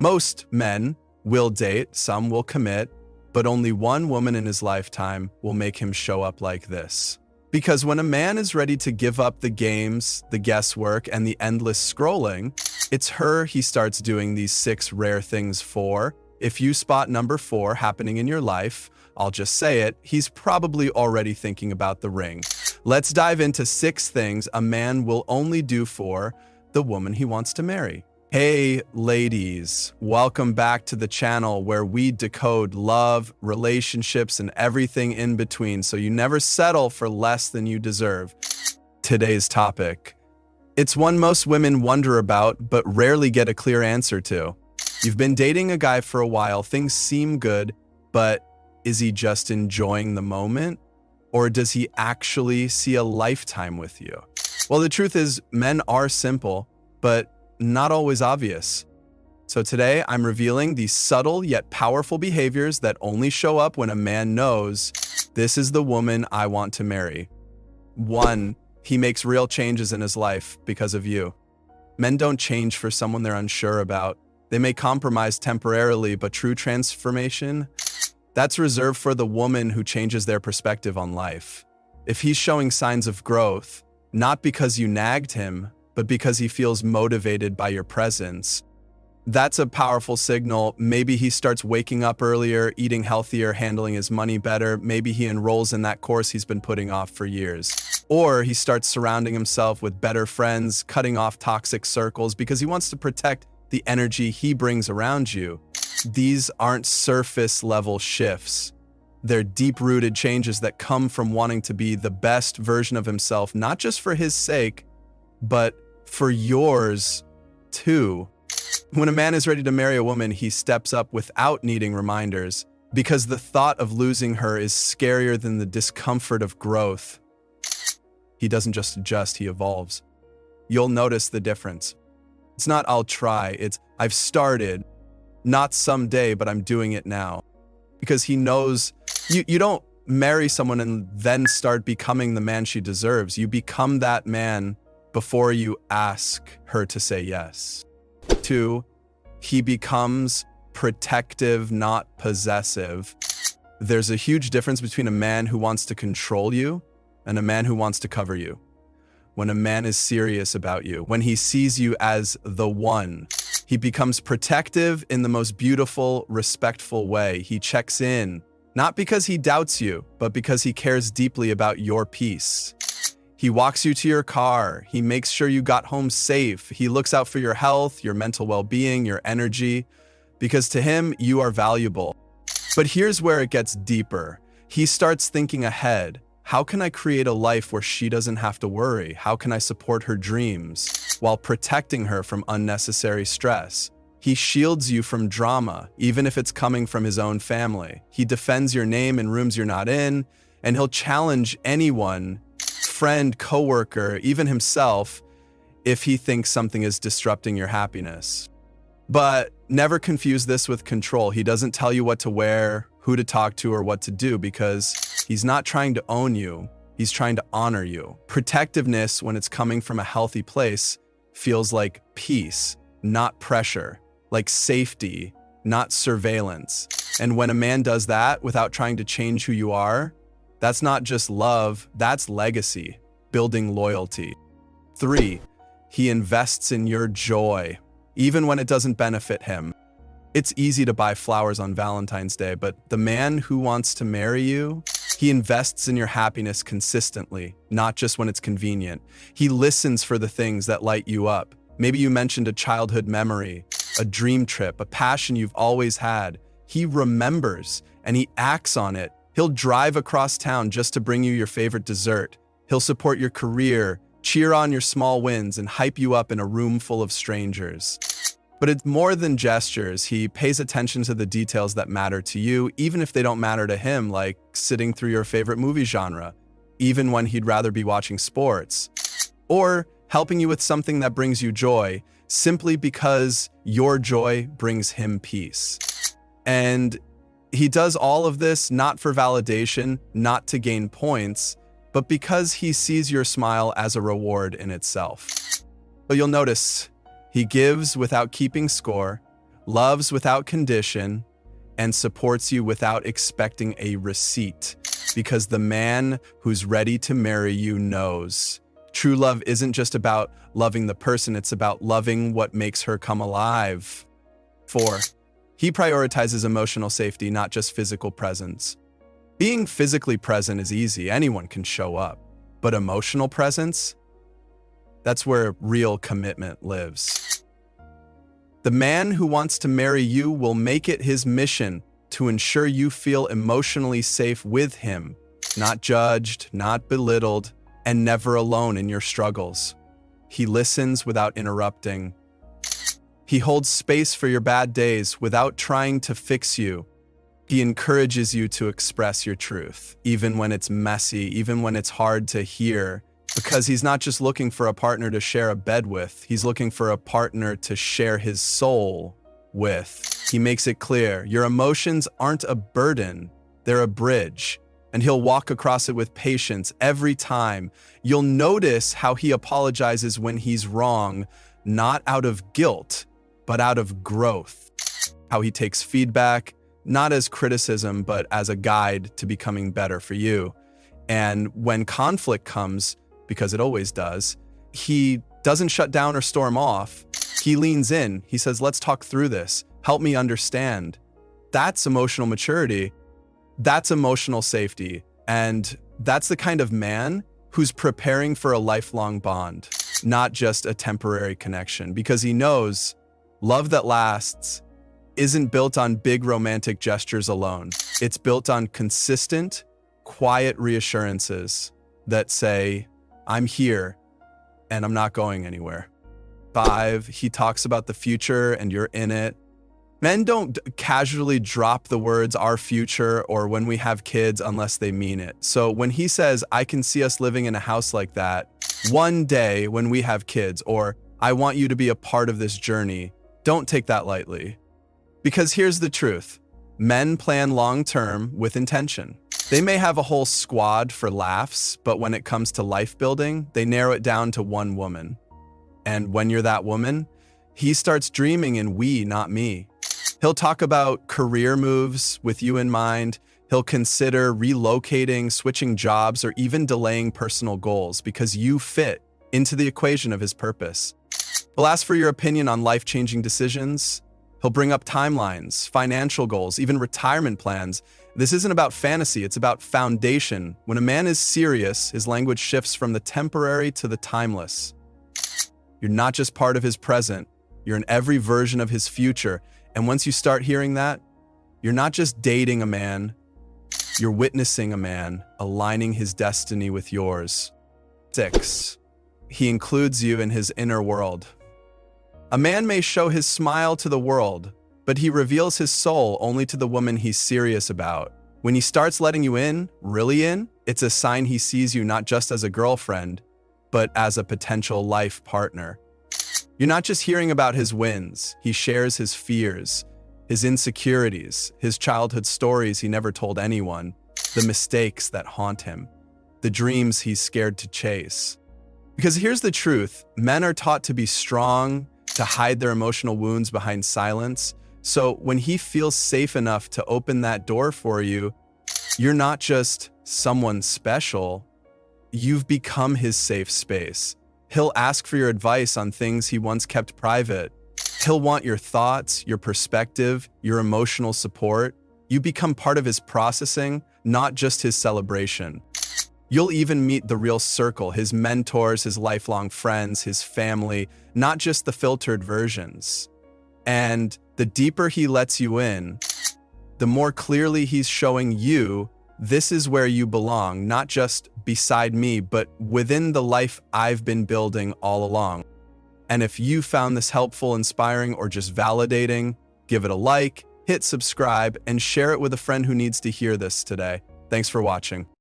Most men will date, some will commit, but only one woman in his lifetime will make him show up like this. Because when a man is ready to give up the games, the guesswork, and the endless scrolling, it's her he starts doing these 6 rare things for. If you spot number 4 happening in your life, I'll just say it, he's probably already thinking about the ring. Let's dive into 6 things a man will only do for the woman he wants to marry. Hey ladies, welcome back to the channel where we decode love, relationships, and everything in between so you never settle for less than you deserve. Today's topic. It's one most women wonder about but rarely get a clear answer to. You've been dating a guy for a while, things seem good, but is he just enjoying the moment? Or does he actually see a lifetime with you? Well, the truth is, men are simple, but not always obvious. So today, I'm revealing these subtle yet powerful behaviors that only show up when a man knows, this is the woman I want to marry. 1. He makes real changes in his life because of you. Men don't change for someone they're unsure about. They may compromise temporarily, but true transformation, that's reserved for the woman who changes their perspective on life. If he's showing signs of growth, not because you nagged him, but because he feels motivated by your presence, that's a powerful signal. Maybe he starts waking up earlier, eating healthier, handling his money better. Maybe he enrolls in that course he's been putting off for years. Or he starts surrounding himself with better friends, cutting off toxic circles because he wants to protect the energy he brings around you. These aren't surface level shifts. They're deep-rooted changes that come from wanting to be the best version of himself, not just for his sake, but for yours too. When a man is ready to marry a woman, he steps up without needing reminders, because the thought of losing her is scarier than the discomfort of growth. He doesn't just adjust, he evolves. You'll notice the difference. It's not I'll try, it's I've started. Not someday, but I'm doing it now. Because he knows you don't marry someone and then start becoming the man she deserves. You become that man before you ask her to say yes. 2, he becomes protective, not possessive. There's a huge difference between a man who wants to control you and a man who wants to cover you. When a man is serious about you, when he sees you as the one, he becomes protective in the most beautiful, respectful way. He checks in, not because he doubts you, but because he cares deeply about your peace. He walks you to your car. He makes sure you got home safe. He looks out for your health, your mental well-being, your energy, because to him, you are valuable. But here's where it gets deeper. He starts thinking ahead. How can I create a life where she doesn't have to worry? How can I support her dreams while protecting her from unnecessary stress? He shields you from drama, even if it's coming from his own family. He defends your name in rooms you're not in, and he'll challenge anyone, friend, coworker, even himself, if he thinks something is disrupting your happiness. But never confuse this with control. He doesn't tell you what to wear, who to talk to, or what to do, because he's not trying to own you. He's trying to honor you. Protectiveness, when it's coming from a healthy place, feels like peace, not pressure, like safety, not surveillance. And when a man does that without trying to change who you are, that's not just love, that's legacy, building loyalty. 3, he invests in your joy, even when it doesn't benefit him. It's easy to buy flowers on Valentine's Day, but the man who wants to marry you, he invests in your happiness consistently, not just when it's convenient. He listens for the things that light you up. Maybe you mentioned a childhood memory, a dream trip, a passion you've always had. He remembers and he acts on it. He'll drive across town just to bring you your favorite dessert. He'll support your career, cheer on your small wins, and hype you up in a room full of strangers. But it's more than gestures. He pays attention to the details that matter to you, even if they don't matter to him, like sitting through your favorite movie genre, even when he'd rather be watching sports. Or helping you with something that brings you joy, simply because your joy brings him peace. And he does all of this not for validation, not to gain points, but because he sees your smile as a reward in itself. But you'll notice he gives without keeping score, loves without condition, and supports you without expecting a receipt. Because the man who's ready to marry you knows. True love isn't just about loving the person, it's about loving what makes her come alive. 4. He prioritizes emotional safety, not just physical presence. Being physically present is easy, anyone can show up. But emotional presence? That's where real commitment lives. The man who wants to marry you will make it his mission to ensure you feel emotionally safe with him, not judged, not belittled, and never alone in your struggles. He listens without interrupting. He holds space for your bad days without trying to fix you. He encourages you to express your truth, even when it's messy, even when it's hard to hear, because he's not just looking for a partner to share a bed with, he's looking for a partner to share his soul with. He makes it clear, your emotions aren't a burden, they're a bridge, and he'll walk across it with patience every time. You'll notice how he apologizes when he's wrong, not out of guilt, but out of growth. How he takes feedback, not as criticism, but as a guide to becoming better for you. And when conflict comes, because it always does, he doesn't shut down or storm off. He leans in. He says, let's talk through this. Help me understand. That's emotional maturity. That's emotional safety. And that's the kind of man who's preparing for a lifelong bond, not just a temporary connection, because he knows love that lasts isn't built on big romantic gestures alone. It's built on consistent, quiet reassurances that say, I'm here and I'm not going anywhere. 5, he talks about the future and you're in it. Men don't casually drop the words our future or when we have kids unless they mean it. So when he says, I can see us living in a house like that one day when we have kids, or I want you to be a part of this journey, don't take that lightly. Because here's the truth. Men plan long-term with intention. They may have a whole squad for laughs, but when it comes to life building, they narrow it down to one woman. And when you're that woman, he starts dreaming in we, not me. He'll talk about career moves with you in mind. He'll consider relocating, switching jobs, or even delaying personal goals because you fit into the equation of his purpose. He'll ask for your opinion on life-changing decisions. He'll bring up timelines, financial goals, even retirement plans. This isn't about fantasy, it's about foundation. When a man is serious, his language shifts from the temporary to the timeless. You're not just part of his present, you're in every version of his future. And once you start hearing that, you're not just dating a man, you're witnessing a man, aligning his destiny with yours. 6, he includes you in his inner world. A man may show his smile to the world, but he reveals his soul only to the woman he's serious about. When he starts letting you in, really in, it's a sign he sees you not just as a girlfriend, but as a potential life partner. You're not just hearing about his wins, he shares his fears, his insecurities, his childhood stories he never told anyone, the mistakes that haunt him, the dreams he's scared to chase. Because here's the truth, men are taught to be strong, to hide their emotional wounds behind silence. So when he feels safe enough to open that door for you, you're not just someone special, you've become his safe space. He'll ask for your advice on things he once kept private. He'll want your thoughts, your perspective, your emotional support. You become part of his processing, not just his celebration. You'll even meet the real circle, his mentors, his lifelong friends, his family, not just the filtered versions. And the deeper he lets you in, the more clearly he's showing you this is where you belong, not just beside me, but within the life I've been building all along. And if you found this helpful, inspiring, or just validating, give it a like, hit subscribe, and share it with a friend who needs to hear this today. Thanks for watching.